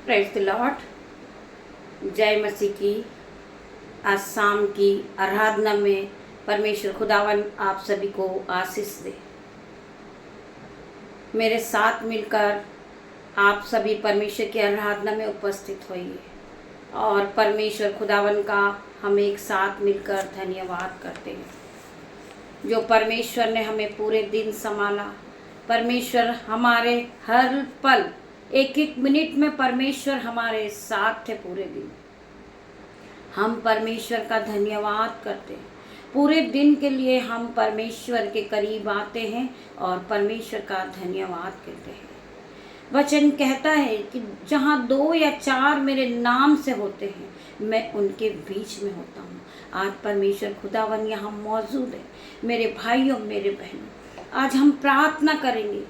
Praise the Lord. जय मसीह की। आज शाम की आराधना में परमेश्वर खुदावन आप सभी को आशीष दे। मेरे साथ मिलकर आप सभी परमेश्वर की आराधना में उपस्थित होइए और परमेश्वर खुदावन का हम एक साथ मिलकर धन्यवाद करते हैं जो परमेश्वर ने हमें पूरे दिन संभाला। परमेश्वर हमारे हर पल एक एक मिनट में परमेश्वर हमारे साथ थे पूरे दिन। हम परमेश्वर का धन्यवाद करते हैं। पूरे दिन के लिए हम परमेश्वर के करीब आते हैं और परमेश्वर का धन्यवाद करते हैं। वचन कहता है कि जहाँ 2 या 4 मेरे नाम से होते हैं मैं उनके बीच में होता हूँ। आज परमेश्वर खुदावन यहाँ मौजूद है। मेरे भाइयों मेरे बहनों, आज हम प्रार्थना करेंगे।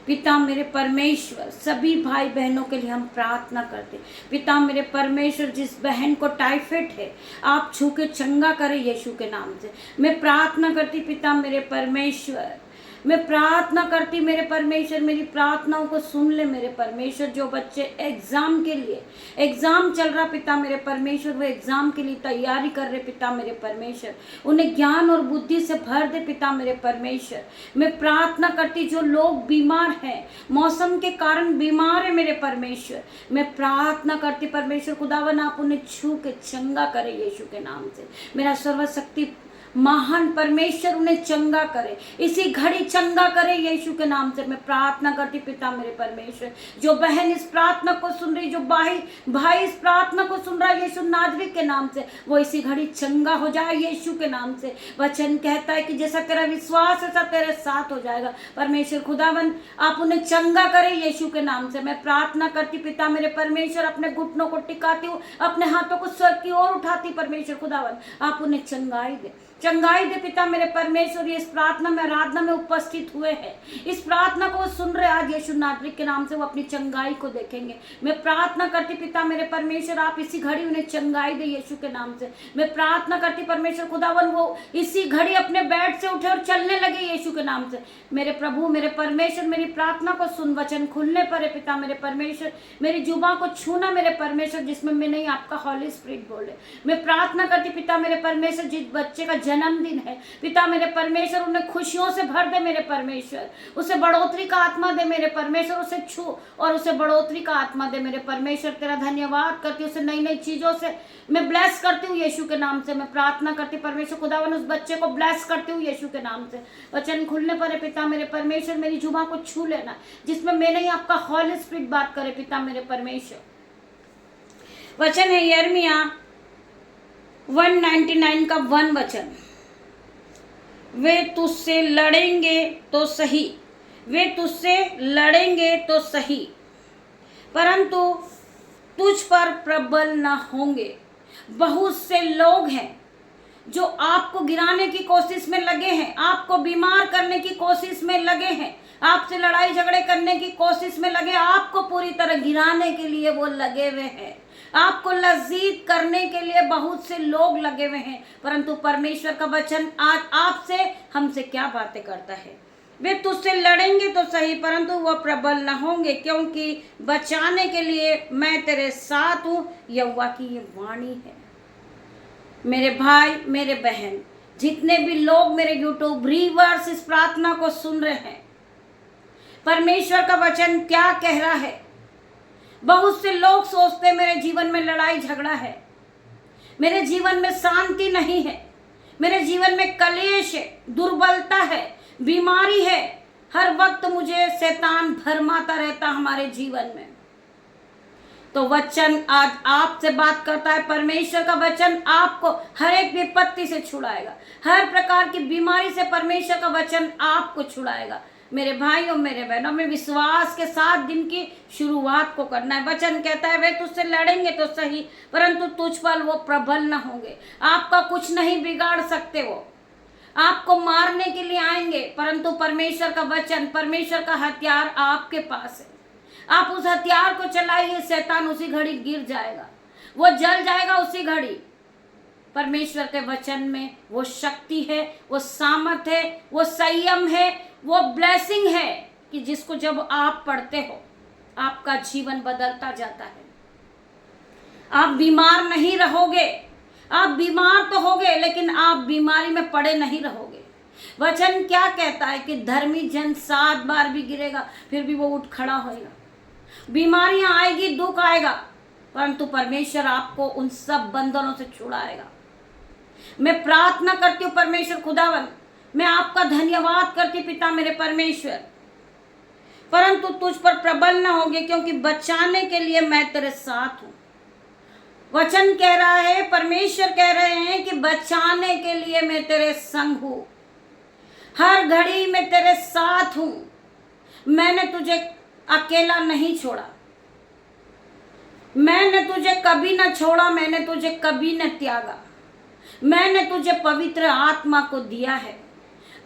पिता मेरे परमेश्वर, सभी भाई बहनों के लिए हम प्रार्थना करते। पिता मेरे परमेश्वर, जिस बहन को टाइफाइड है आप छू के चंगा करें यीशु के नाम से। मैं प्रार्थना करती पिता मेरे परमेश्वर, मैं प्रार्थना करती मेरे परमेश्वर, मेरी प्रार्थनाओं को सुन ले मेरे परमेश्वर। जो बच्चे एग्ज़ाम के लिए, एग्ज़ाम चल रहा पिता मेरे परमेश्वर, वो एग्ज़ाम के लिए तैयारी कर रहे पिता मेरे परमेश्वर, उन्हें ज्ञान और बुद्धि से भर दे पिता मेरे परमेश्वर। मैं प्रार्थना करती जो लोग बीमार हैं, मौसम के कारण बीमार है मेरे परमेश्वर, मैं प्रार्थना करती परमेश्वर खुदावन आप उन्हें छू के चंगा करे यीशु के नाम से। मेरा सर्वशक्ति महान परमेश्वर उन्हें चंगा करे, इसी घड़ी चंगा करे यीशु के नाम से। मैं प्रार्थना करती पिता मेरे परमेश्वर, जो बहन इस प्रार्थना को सुन रही, जो भाई इस प्रार्थना को सुन रहा है यीशु नाजरीत के नाम से, वो इसी घड़ी चंगा हो जाए यीशु के नाम से। वचन कहता है कि जैसा तेरा विश्वास ऐसा तेरे साथ हो जाएगा। परमेश्वर खुदावन आप उन्हें चंगा करे यीशु के नाम से। मैं प्रार्थना करती पिता मेरे परमेश्वर, अपने घुटनों को टिकाती हूँ, अपने हाथों को स्वर्ग की ओर उठाती परमेश्वर खुदावन आप उन्हें चंगाई दे पिता मेरे परमेश्वर। ये इस प्रार्थना में आराधना में उपस्थित हुए हैं, इस प्रार्थना को सुन रहे आज यीशु नासरी के नाम से, वो अपनी चंगाई को देखेंगे। मैं प्रार्थना करती पिता मेरे परमेश्वर आप इसी घड़ी उन्हें चंगाई दे यीशु के नाम से। मैं प्रार्थना करती परमेश्वर खुदावन वो इसी घड़ी अपने बेड से उठे और चलने लगे यीशु के नाम से। मेरे प्रभु मेरे परमेश्वर, मेरी प्रार्थना को सुन, वचन खुलने पर है पिता मेरे परमेश्वर, मेरी जुबान को छूना मेरे परमेश्वर, जिसमें मैं नहीं आपका हॉली स्पिरिट बोले। मैं प्रार्थना करती पिता मेरे परमेश्वर, जिस बच्चे का जन्मदिन है पिता मेरे परमेश्वर, उन्हें खुशियों से भर दे मेरे परमेश्वर, उसे बढ़ोतरी का आत्मा दे मेरे परमेश्वर, उसे छू और उसे बढ़ोतरी का आत्मा दे मेरे परमेश्वर। तेरा धन्यवाद करती हूँ, उसे नई नई चीजों से मैं ब्लेस करती हूँ यीशु के नाम से। मैं प्रार्थना करती परमेश्वर खुदावन उस बच्चे को ब्लेस करती हूँ यीशु के नाम से। वचन खुलने पर है पिता मेरे परमेश्वर, मेरी जुबान को छू लेना, जिसमें मैं नहीं आपका हॉली स्पिरिट बात करे पिता मेरे परमेश्वर। वचन है यिर्मयाह 199 का 1 वचन, वे तुझसे लड़ेंगे तो सही, वे तुझसे लड़ेंगे तो सही, परंतु तुझ पर प्रबल न होंगे। बहुत से लोग हैं जो आपको गिराने की कोशिश में लगे हैं, आपको बीमार करने की कोशिश में लगे हैं, आपसे लड़ाई झगड़े करने की कोशिश में लगे, आपको पूरी तरह गिराने के लिए वो लगे हुए हैं, आपको लज्जित करने के लिए बहुत से लोग लगे हुए हैं। परंतु परमेश्वर का वचन आज आपसे हमसे क्या बातें करता है, वे तुझसे लड़ेंगे तो सही परंतु वह प्रबल न होंगे, क्योंकि बचाने के लिए मैं तेरे साथ हूँ, यहोवा की ये वाणी है। मेरे भाई मेरे बहन, जितने भी लोग मेरे यूट्यूब व्यूअर्स इस प्रार्थना को सुन रहे हैं, परमेश्वर का वचन क्या कह रहा है। बहुत से लोग सोचते हैं मेरे जीवन में लड़ाई झगड़ा है, मेरे जीवन में शांति नहीं है, मेरे जीवन में कलेश है, दुर्बलता है, बीमारी है, हर वक्त मुझे शैतान भरमाता रहता हमारे जीवन में। तो वचन आज आपसे बात करता है। परमेश्वर का वचन आपको हर एक विपत्ति से छुड़ाएगा, हर प्रकार की बीमारी से परमेश्वर का वचन आपको छुड़ाएगा। मेरे भाइयों मेरे बहनों, में विश्वास के साथ दिन की शुरुआत को करना है। वचन कहता है वे तुझसे लड़ेंगे तो सही परंतु तुझ पर वो प्रबल न होंगे। आपका कुछ नहीं बिगाड़ सकते, वो आपको मारने के लिए आएंगे, परंतु परमेश्वर का वचन, परमेश्वर का हथियार आपके पास है। आप उस हथियार को चलाइए, शैतान उसी घड़ी गिर जाएगा, वो जल जाएगा उसी घड़ी। परमेश्वर के वचन में वो शक्ति है, वो सामर्थ है, वो संयम है, वो ब्लेसिंग है कि जिसको जब आप पढ़ते हो आपका जीवन बदलता जाता है। आप बीमार नहीं रहोगे। आप बीमार तो होगे लेकिन आप बीमारी में पड़े नहीं रहोगे। वचन क्या कहता है कि धर्मी जन 7 बार भी गिरेगा फिर भी वो उठ खड़ा होएगा। बीमारियां आएगी, दुख आएगा, परंतु परमेश्वर आपको उन सब बंधनों से छुड़ाएगा। मैं प्रार्थना करती हूँ परमेश्वर खुदावन, मैं आपका धन्यवाद करती पिता मेरे परमेश्वर, परंतु तुझ पर प्रबल न होगे क्योंकि बचाने के लिए मैं तेरे साथ हूँ। वचन कह रहा है, परमेश्वर कह रहे हैं कि बचाने के लिए मैं तेरे संग हूँ, हर घड़ी मैं तेरे साथ हूँ। मैंने तुझे अकेला नहीं छोड़ा, मैंने तुझे कभी न छोड़ा, मैंने तुझे कभी न त्यागा। मैंने तुझे पवित्र आत्मा को दिया है।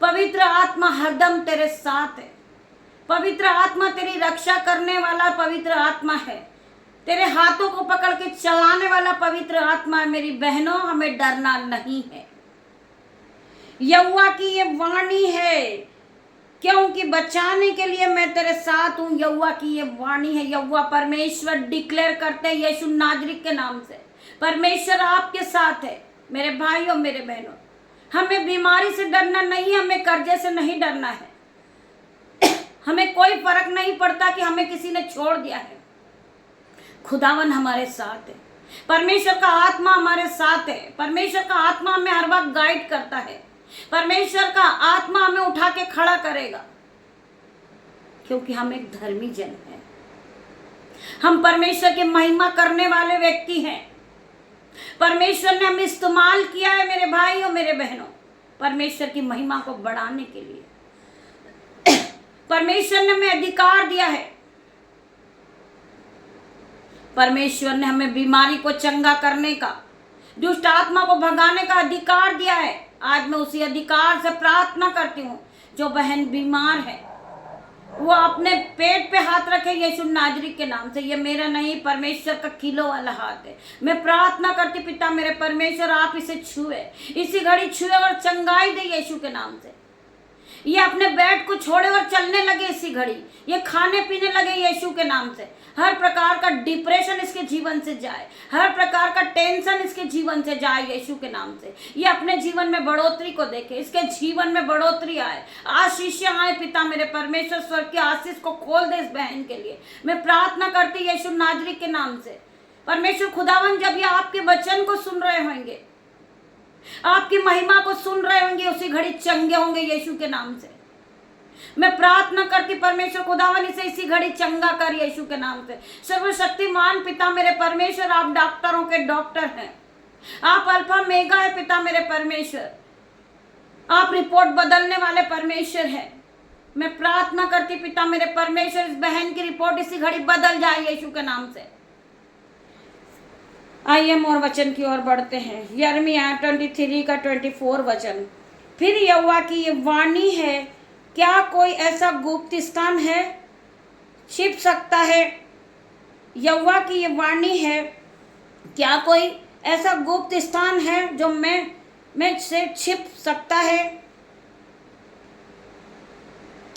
पवित्र आत्मा हरदम तेरे साथ है। पवित्र आत्मा तेरी रक्षा करने वाला पवित्र आत्मा है। तेरे हाथों को पकड़ के चलाने वाला पवित्र आत्मा है। मेरी बहनों, हमें डरना नहीं है। यहोवा की ये वाणी है, क्योंकि बचाने के लिए मैं तेरे साथ हूं। यहोवा की ये वाणी है। यहोवा परमेश्वर डिक्लेयर करते हैं यीशु नाजरी के नाम से, परमेश्वर आपके साथ है। मेरे भाइयों, मेरे बहनों, हमें बीमारी से डरना नहीं, हमें कर्जे से नहीं डरना है। हमें कोई फर्क नहीं पड़ता कि हमें किसी ने छोड़ दिया है। खुदावन हमारे साथ है। परमेश्वर का आत्मा हमारे साथ है। परमेश्वर का आत्मा हमें हर वक्त गाइड करता है। परमेश्वर का आत्मा हमें उठा के खड़ा करेगा, क्योंकि हम एक धर्मी जन हैं। हम परमेश्वर की महिमा करने वाले व्यक्ति हैं। परमेश्वर ने हमें इस्तेमाल किया है मेरे भाइयों, मेरे बहनों, परमेश्वर की महिमा को बढ़ाने के लिए। परमेश्वर ने हमें अधिकार दिया है। परमेश्वर ने हमें बीमारी को चंगा करने का, दुष्ट आत्मा को भगाने का अधिकार दिया है। आज मैं उसी अधिकार से प्रार्थना करती हूँ, जो बहन बीमार है वो अपने पेट पे हाथ रखे यीशु नाजरी के नाम से। ये मेरा नहीं, परमेश्वर का किलो वाला हाथ है। मैं प्रार्थना करती पिता मेरे परमेश्वर, आप इसे छुए, इसी घड़ी छुए और चंगाई दे यीशु के नाम से। ये अपने बेड को छोड़े और चलने लगे इसी घड़ी, ये खाने पीने लगे यीशु के नाम से। हर प्रकार का डिप्रेशन इसके जीवन से जाए, हर प्रकार का टेंशन इसके जीवन से जाए यीशु के नाम से। ये अपने जीवन में बढ़ोतरी को देखे, इसके जीवन में बढ़ोतरी आए, आशीषें आए। पिता मेरे परमेश्वर स्वर्ग की आशीष को खोल दे इस बहन के लिए। मैं प्रार्थना करती यीशु नाजरी के नाम से। परमेश्वर खुदावन, जब ये आपके वचन को सुन रहे होंगे, आपकी महिमा को सुन रहे होंगे, उसी घड़ी चंगे होंगे यीशु के नाम से। मैं प्रार्थना करती परमेश्वर खुदावन, इसे इसी घड़ी चंगा कर यीशु के नाम से। सर्वशक्तिमान पिता मेरे परमेश्वर, आप डॉक्टरों के डॉक्टर हैं, आप अल्फा मेगा है पिता मेरे परमेश्वर, आप रिपोर्ट बदलने वाले परमेश्वर हैं। मैं प्रार्थना करती पिता मेरे परमेश्वर, इस बहन की रिपोर्ट इसी घड़ी बदल जाए यीशु के नाम से। आइए हम और वचन की ओर बढ़ते हैं। यिर्मयाह 23 का 24 वचन। फिर यहोवा की ये वाणी है, क्या कोई ऐसा गुप्त स्थान है छिप सकता है? यहोवा की ये वाणी है, क्या कोई ऐसा गुप्त स्थान है जो मैं से छिप सकता है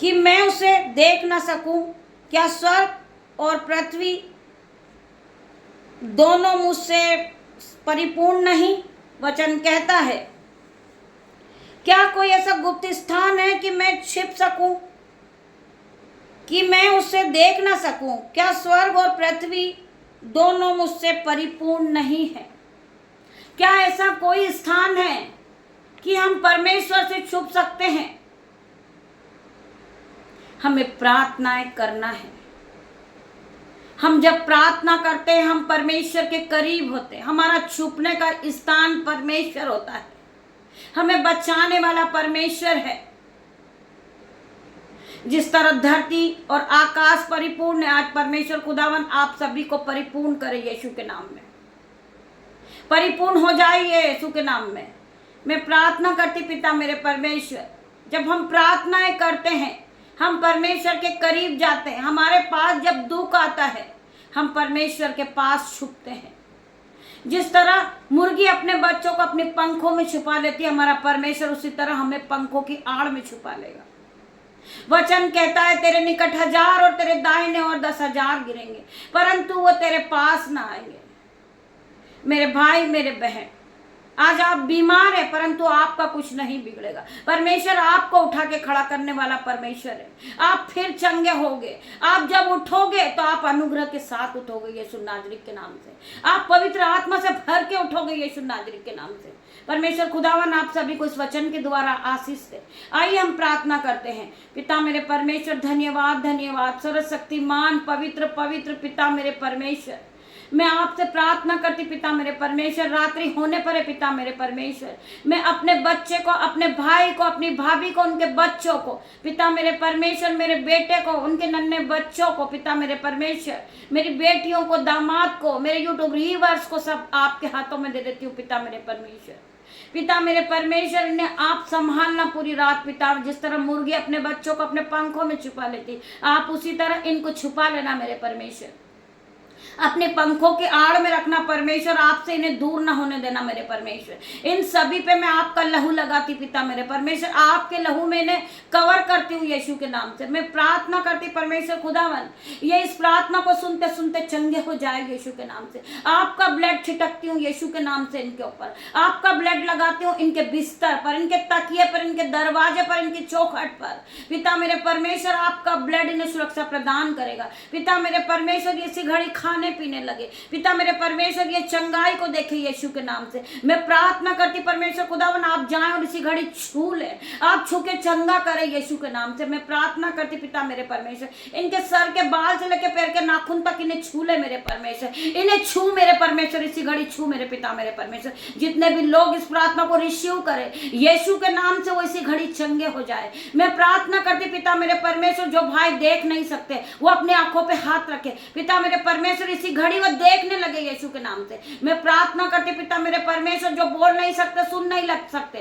कि मैं उसे देख ना सकूं? क्या स्वर्ग और पृथ्वी दोनों मुझसे परिपूर्ण नहीं? वचन कहता है, क्या कोई ऐसा गुप्त स्थान है कि मैं छिप सकूं, कि मैं उससे देख ना सकूं? क्या स्वर्ग और पृथ्वी दोनों मुझसे परिपूर्ण नहीं है? क्या ऐसा कोई स्थान है कि हम परमेश्वर से छुप सकते हैं? हमें प्रार्थनाएं करना है। हम जब प्रार्थना करते हैं, हम परमेश्वर के करीब होते हैं। हमारा छुपने का स्थान परमेश्वर होता है। हमें बचाने वाला परमेश्वर है। जिस तरह धरती और आकाश परिपूर्ण है, आज परमेश्वर खुदावन आप सभी को परिपूर्ण करे यीशु के नाम में। परिपूर्ण हो जाइए यीशु के नाम में। मैं प्रार्थना करती पिता मेरे परमेश्वर, जब हम प्रार्थनाएं करते हैं, हम परमेश्वर के करीब जाते हैं। हमारे पास जब दुख आता है, हम परमेश्वर के पास छुपते हैं। जिस तरह मुर्गी अपने बच्चों को अपने पंखों में छुपा लेती है, हमारा परमेश्वर उसी तरह हमें पंखों की आड़ में छुपा लेगा। वचन कहता है, तेरे निकट 1000 और तेरे दाहिने और 10,000 गिरेंगे, परंतु वो तेरे पास ना आएंगे। मेरे भाई मेरे बहन, आज आप बीमार है परंतु आपका कुछ नहीं बिगड़ेगा। परमेश्वर आपको उठा के खड़ा करने वाला परमेश्वर है। आप फिर चंगे होगे। आप जब उठोगे तो आप अनुग्रह के साथ उठोगे यीशु नाजरीक के नाम से। आप पवित्र आत्मा से भर के उठोगे यीशु नाजरीक के नाम से। परमेश्वर खुदावन आप सभी को इस वचन के द्वारा आशीष दे। आइए हम प्रार्थना करते हैं। पिता मेरे परमेश्वर, धन्यवाद धन्यवाद। सर्वशक्तिमान पवित्र पवित्र पिता मेरे परमेश्वर, मैं आपसे प्रार्थना करती पिता मेरे परमेश्वर, रात्रि होने पर है पिता मेरे परमेश्वर, मैं अपने बच्चे को, अपने भाई को, अपनी भाभी को, उनके बच्चों को पिता मेरे परमेश्वर, मेरे बेटे को, उनके नन्हे बच्चों को पिता मेरे परमेश्वर, मेरी बेटियों को, दामाद को, मेरे यूट्यूब व्यूअर्स को सब आपके हाथों में दे देती हूँ पिता मेरे परमेश्वर। पिता मेरे परमेश्वर, इन्हें आप संभालना पूरी रात पिता। जिस तरह मुर्गी अपने बच्चों को अपने पंखों में छुपा लेती, आप उसी तरह इनको छुपा लेना मेरे परमेश्वर। अपने पंखों के आड़ में रखना परमेश्वर, आपसे इन्हें दूर ना होने देना मेरे परमेश्वर। इन सभी पे मैं आपका लहू लगाती पिता मेरे परमेश्वर, आपके लहू में इन्हें कवर करती हूँ यीशु के नाम से। मैं प्रार्थना करती परमेश्वर खुदावन, ये इस प्रार्थना को सुनते सुनते चंगे हो जाए यीशु के नाम से। आपका ब्लड छिटकती हूँ यीशु के नाम से इनके ऊपर, आपका ब्लड लगाती हूँ इनके बिस्तर पर, इनके तकिए पर, इनके दरवाजे पर, इनकी चौखट पर पिता मेरे परमेश्वर। आपका ब्लड इन्हें सुरक्षा प्रदान करेगा पिता मेरे परमेश्वर। इसी घड़ी खाने पीने लगे पिता मेरे परमेश्वर, ये चंगाई को देखे यीशु के नाम से। मैं प्रार्थना करती परमेश्वर खुदावन, आप जाएं और इसी घड़ी छू ले, आप छू के चंगा करें यीशु के नाम से। मैं प्रार्थना करती पिता मेरे परमेश्वर, इनके सर के बाल से लेकर पैर के नाखून तक इन्हें छू ले मेरे परमेश्वर, इन्हें छू मेरे परमेश्वर, इसी घड़ी छू मेरे पिता मेरे परमेश्वर। जितने भी लोग इस प्रार्थना को रिसीव करें यीशु के नाम से, वो इसी घड़ी चंगे हो जाए। मैं प्रार्थना करती पिता मेरे परमेश्वर, जो भाई देख नहीं सकते वो अपने आंखों पे हाथ रखे पिता मेरे परमेश्वर, इसी घड़ी वो देखने लगे यीशु के नाम से। मैं प्रार्थना करती पिता मेरे परमेश्वर, जो बोल नहीं सकते, सुन नहीं लग सकते,